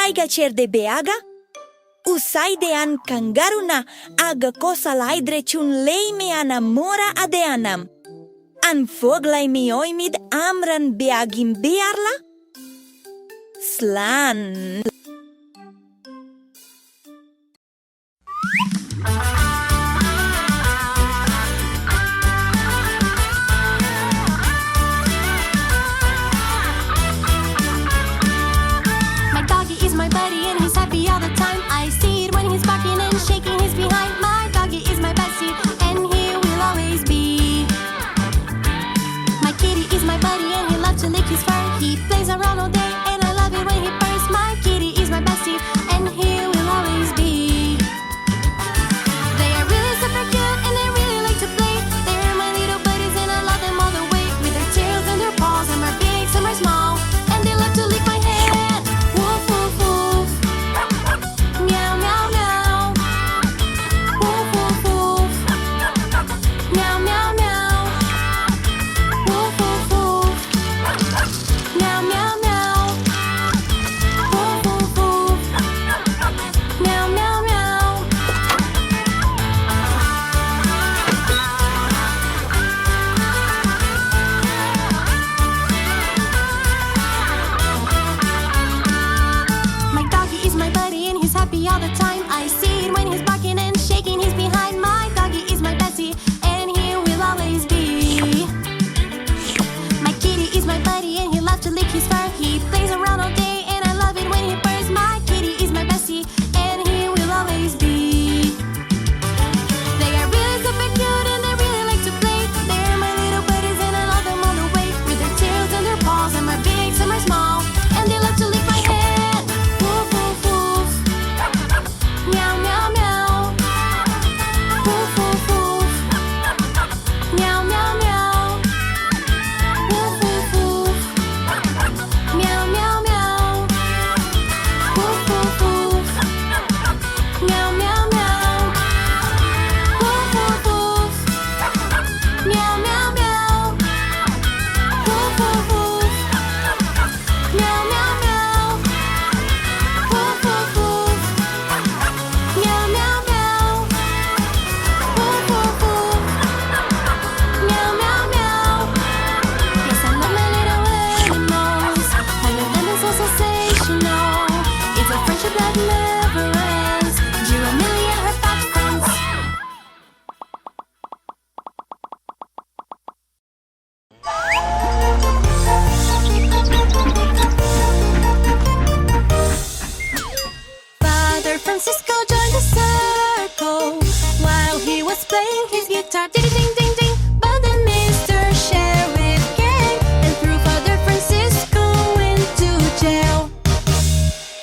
Aiga cer de Beaga? Usai de an Cangarúnna aga cosa laidre ciun Léimeanna Naíolann. An Foghlaim nóiméad Amhráin beagin bearla? Slan. My doggy is my buddy and he's happy all the time. I see it when he's barking and shaking his behind. My doggy is my bestie and he will always be. My kitty is my buddy and he loves to lick his fur. He plays around all day and I love it when he purrs. My kitty is my bestie and he will always be. They are really super cute and they really like to play. They're my little buddies and I love them all the way. With their tails and their paws, some are big, some are small, and they love to lick my head. Woof woof woof. Meow meow meow. Woof woof woof. Meow meow meow. Woof woof woof. Meow meow meow. Woof woof woof. Meow meow meow. My doggy is my buddy and he's happy all the time. I see it when he's barking and shaking his behind. My doggy is my bestie and he will always be. My kitty is my buddy and he loves to lick his fur. He plays around all day and I love it when he purrs. My kitty is my bestie and he will always be. They are really super cute and they really like to play. They're my little buddies and I love them all the way. With their tails and their paws, some are big, some are small, and they love to lick my head. Woof woof woof. Meow meow meow. Woof woof woof. Meow meow meow. Woof woof woof. Meow meow meow. Woof woof woof. Meow meow meow. Woof woof woof. Meow meow meow. Woof woof woof. Meow meow meow. Woof woof woof. Meow meow meow. Woof woof woof. Meow meow meow. Yes, I love my little animals. I love them, it's so sensational. It's a friendship that never ends. Giramille and her fat friends. Father Francisco joined the circle while he was playing his guitar. Ding ding ding ding. But then Mr. Sheriff came and threw Father Francisco into jail.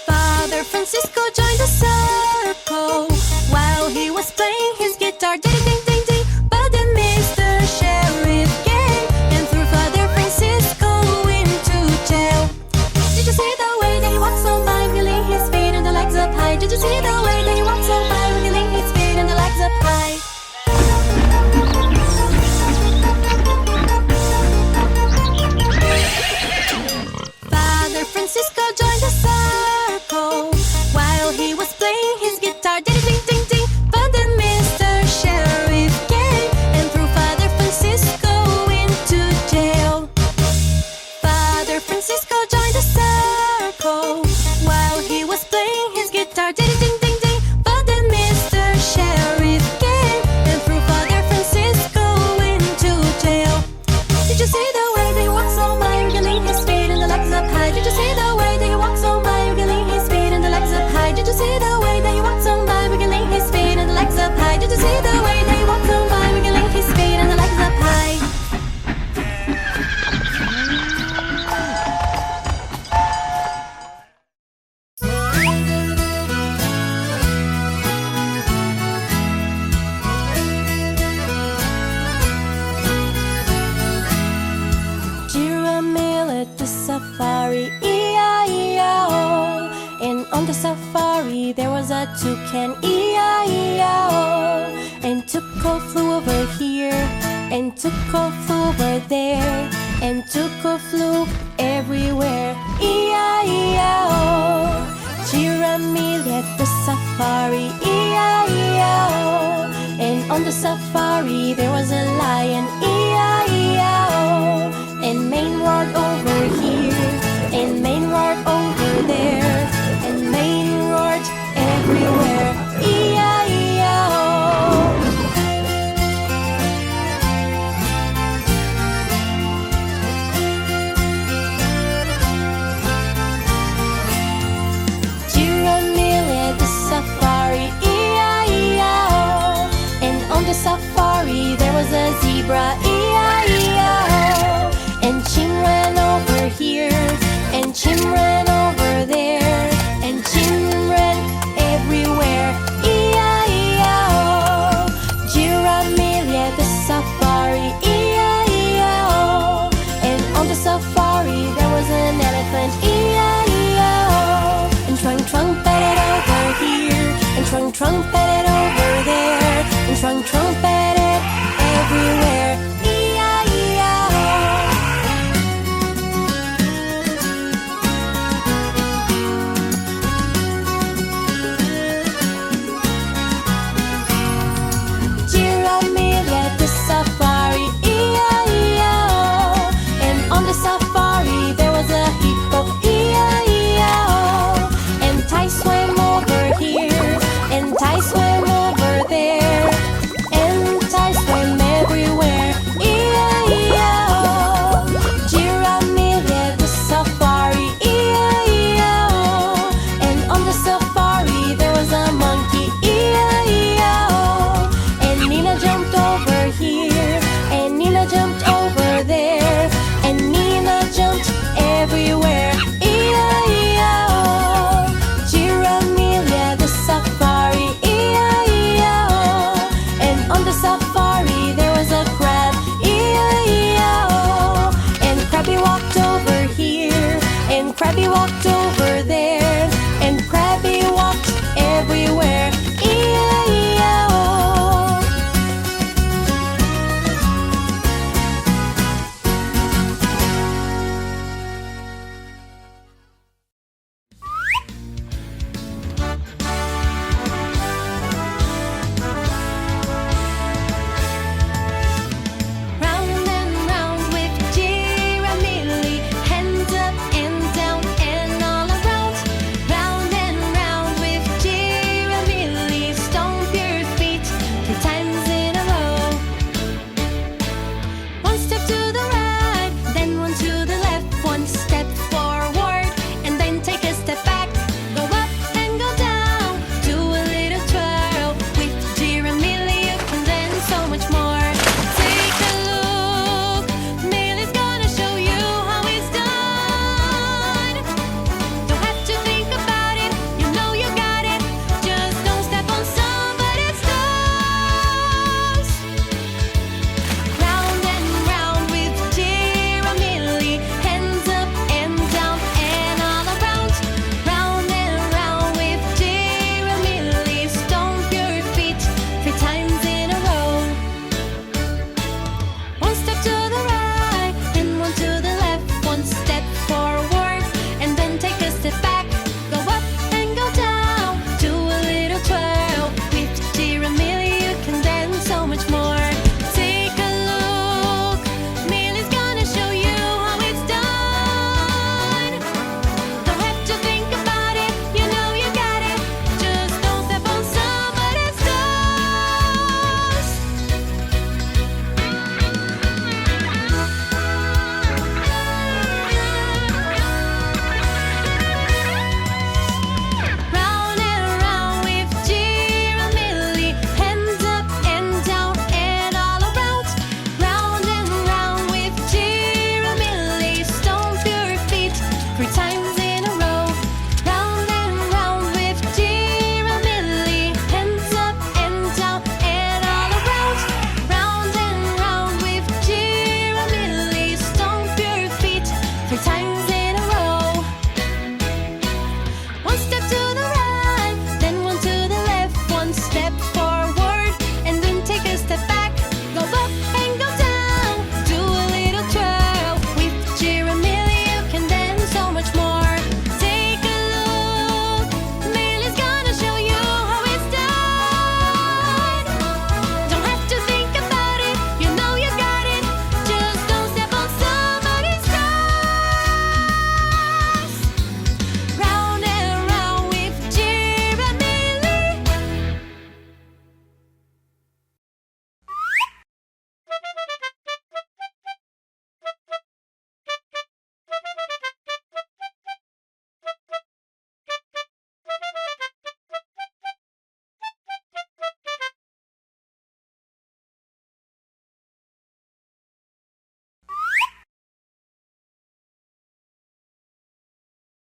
Father Francisco joined the circle while he was playing his guitar. Ding ding ding ding. But then Mr. Sheriff came and threw Father Francisco into jail. Did you see the way that he walks on by, wiggling his feet and the legs up high? Did you see the way that he walks on by, wiggling his feet and the legs up high? Father Francisco joined the circle while he was playing his guitar. Ding ding ding ding. But then Mr. Sheriff came and threw Father Francisco into jail. Father Francisco joined the circle while he was playing his guitar. Ding ding ding ding. But then Mr. Sheriff came and threw Father Francisco into jail. Did you see the way that he walks on by, wiggling his feet and the legs up high? Did you see the way that he walks on by, wiggling his feet and the legs up high? Did you see the way that he walks on by, wiggling his feet and the legs up high? Did you see the way that he walks on by, wiggling his feet and the legs up high? Giramille at the safari, E-I-E-I-O. And on the safari there was a toucan, E-I-E-I-O. And Tuco flew over here, and Tuco flew over there, and Tuco flew everywhere, E-I-E-I-O. Giramille at the safari, E-I-E-O. And on the safari there was a lion, E-I-E-O. And Maine roared over here, and Maine roared over there, and Maine roared everywhere, E-I-E-O. Giramille at the safari, E-I-E-O. And on the safari there was a zebra, E-I-E-O. And Chim ran over here, and Chim ran over there, and Chim ran everywhere, E-I-E-O. Giramille at the safari, E-I-E-O. And on the safari